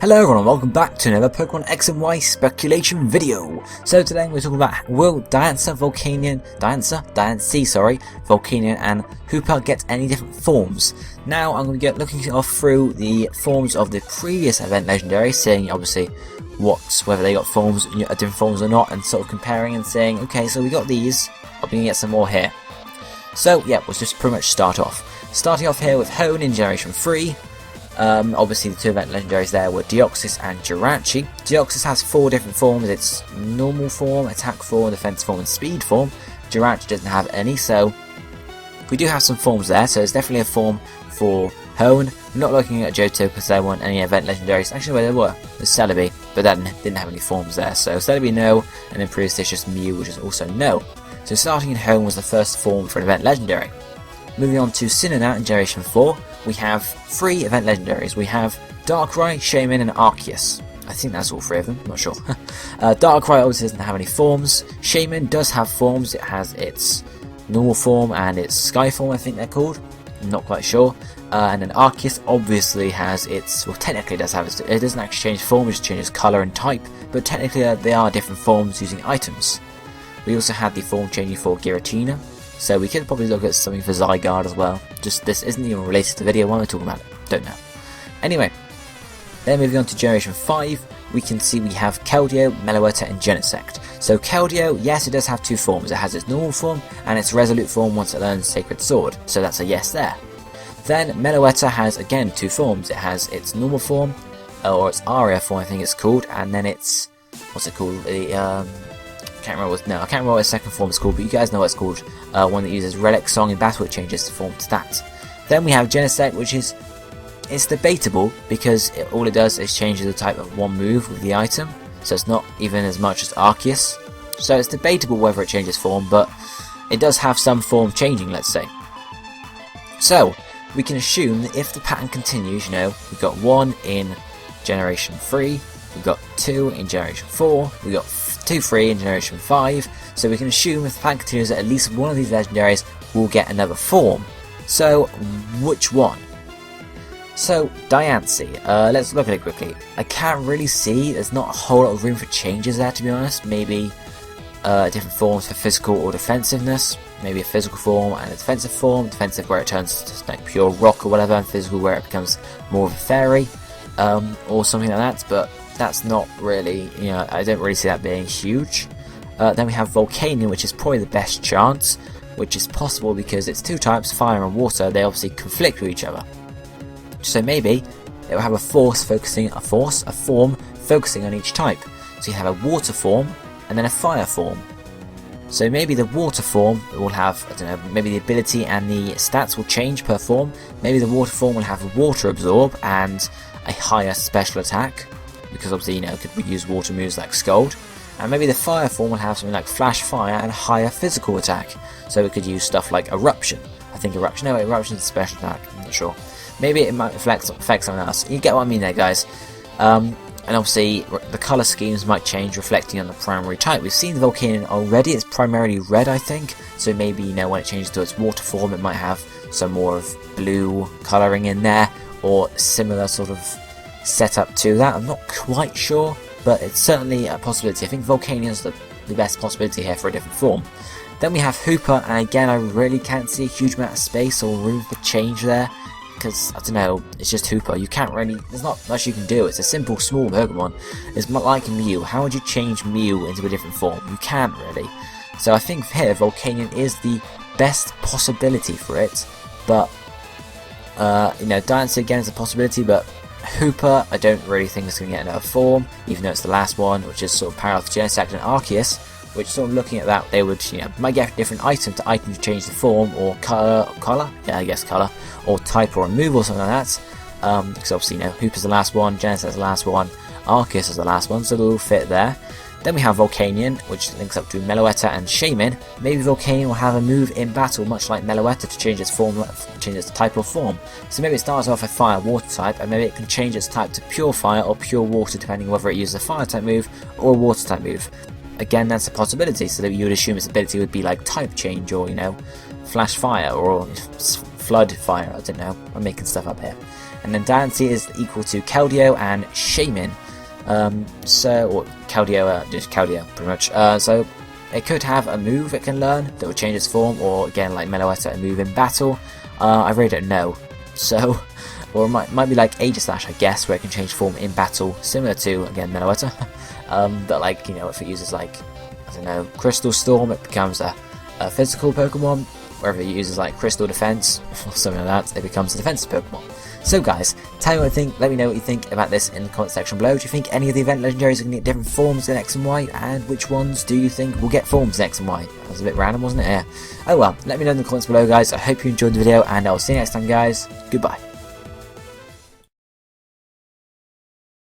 Hello everyone and welcome back to another Pokemon X and Y speculation video. So today we're talking about will Diancie, Volcanion and Hooper get any different forms. Now I'm going to get looking through the forms of the previous event legendary, seeing obviously whether they got forms, different forms or not, and sort of comparing and saying, okay, so we got these, I'm going to get some more here. So yeah, we'll just pretty much start off. Starting off here with Hone in Generation 3. Obviously the two event legendaries there were Deoxys and Jirachi. Deoxys has 4 different forms: its normal form, attack form, defense form and speed form. Jirachi doesn't have any, so we do have some forms there, so it's definitely a form for Hone. I'm not looking at Johto because there weren't any event legendaries. Actually, well, there were. There's Celebi, but that didn't have any forms there, so Celebi no, and then previously it's just Mew, which is also no. So starting in Hone was the first form for an event legendary. Moving on to Sinnoh in Generation 4, we have 3 event legendaries. We have Darkrai, Shaman and Arceus. I think that's all 3 of them, not sure. Darkrai obviously doesn't have any forms. Shaman does have forms. It has its normal form and its sky form, I think they're called. I'm not quite sure. And then Arceus obviously has its, well, technically does have its, it doesn't actually change form, it just changes colour and type, but technically they are different forms using items. We also had the form changing for Giratina. So we could probably look at something for Zygarde as well. Just this isn't even related to the video. Why am I talking about it? Don't know. Anyway, then moving on to Generation 5, we can see we have Keldeo, Meloetta and Genesect. So Keldeo, yes, it does have 2 forms. It has its normal form and its Resolute form once it learns Sacred Sword. So that's a yes there. Then Meloetta has again 2 forms. It has its normal form, or its Aria form I think it's called, and then it's, what's it called? I can't remember what its second form is called, but you guys know what it's called. One that uses Relic Song in battle, it changes the form to that. Then we have Genesect, which is, it's debatable because all it does is changes the type of one move with the item, so it's not even as much as Arceus. So it's debatable whether it changes form, but it does have some form changing, let's say. So we can assume that if the pattern continues, we've got 1 in Generation 3, we've got 2 in Generation 4, we've got 2-3 in Generation 5, so we can assume if the pattern continues that at least one of these legendaries will get another form. So, which one? So, Diancie, let's look at it quickly. I can't really see, there's not a whole lot of room for changes there, to be honest. Maybe different forms for physical or defensiveness. Maybe a physical form and a defensive form. Defensive where it turns to like pure rock or whatever, and physical where it becomes more of a fairy, or something like that, but that's not really, I don't really see that being huge. Then we have Volcanion, which is probably the best chance, which is possible because it's 2 types, fire and water, they obviously conflict with each other. So maybe it will have a form focusing on each type. So you have a water form and then a fire form. So maybe the water form will have, I don't know, maybe the ability and the stats will change per form. Maybe the water form will have water absorb and a higher special attack, because obviously, it could use water moves like Scald. And maybe the fire form will have something like Flash Fire and a higher physical attack. So it could use stuff like Eruption. I think Eruption is a special attack, I'm not sure. Maybe it might affect something else. You get what I mean there, guys. And obviously, the colour schemes might change reflecting on the primary type. We've seen the Volcanion already, it's primarily red, I think. So maybe, when it changes to its water form, it might have some more of blue colouring in there, or similar sort of setup to that. I'm not quite sure, but it's certainly a possibility. I think Volcanion is the best possibility here for a different form. Then we have Hooper, and again I really can't see a huge amount of space or room for change there, because I don't know, it's just Hooper. You can't really, there's not much you can do. It's a simple small Pokemon. It's not like Mew. How would you change Mew into a different form? You can't really. So I think here Volcanion is the best possibility for it, but Diancie again is a possibility, but Hooper, I don't really think it's going to get another form, even though it's the last one, which is sort of parallel to Genesect and Arceus, which sort of looking at that, they would, might get a different item to item to change the form, or colour, yeah, I guess colour, or type or a move or something like that, because obviously, Hooper's the last one, Genesect's the last one, Arceus is the last one, so they'll all fit there. Then we have Volcanion, which links up to Meloetta and Shaman. Maybe Volcanion will have a move in battle, much like Meloetta, to change its form, change its type or form. So maybe it starts off a fire-water type, and maybe it can change its type to pure fire or pure water, depending whether it uses a fire-type move or a water-type move. Again, that's a possibility, so that you would assume its ability would be like type change, or, flash fire, or flood fire, I don't know, I'm making stuff up here. and then Diancie is equal to Keldeo and Shaman. Or Keldeo, just Keldeo, pretty much. So it could have a move it can learn that will change its form, or again, like Meloetta, a move in battle. I really don't know. So, or it might be like Aegislash, I guess, where it can change form in battle, similar to, again, Meloetta. But like, you know, if it uses like, I don't know, Crystal Storm, it becomes a physical Pokemon. Wherever it uses like Crystal Defense or something like that, it becomes a defensive Pokemon. So guys, tell me what you think, let me know what you think about this in the comment section below. Do you think any of the event legendaries are going to get different forms in X and Y, and which ones do you think will get forms in X and Y? That was a bit random, wasn't it? Yeah. Oh well, let me know in the comments below guys. I hope you enjoyed the video, and I'll see you next time guys. Goodbye.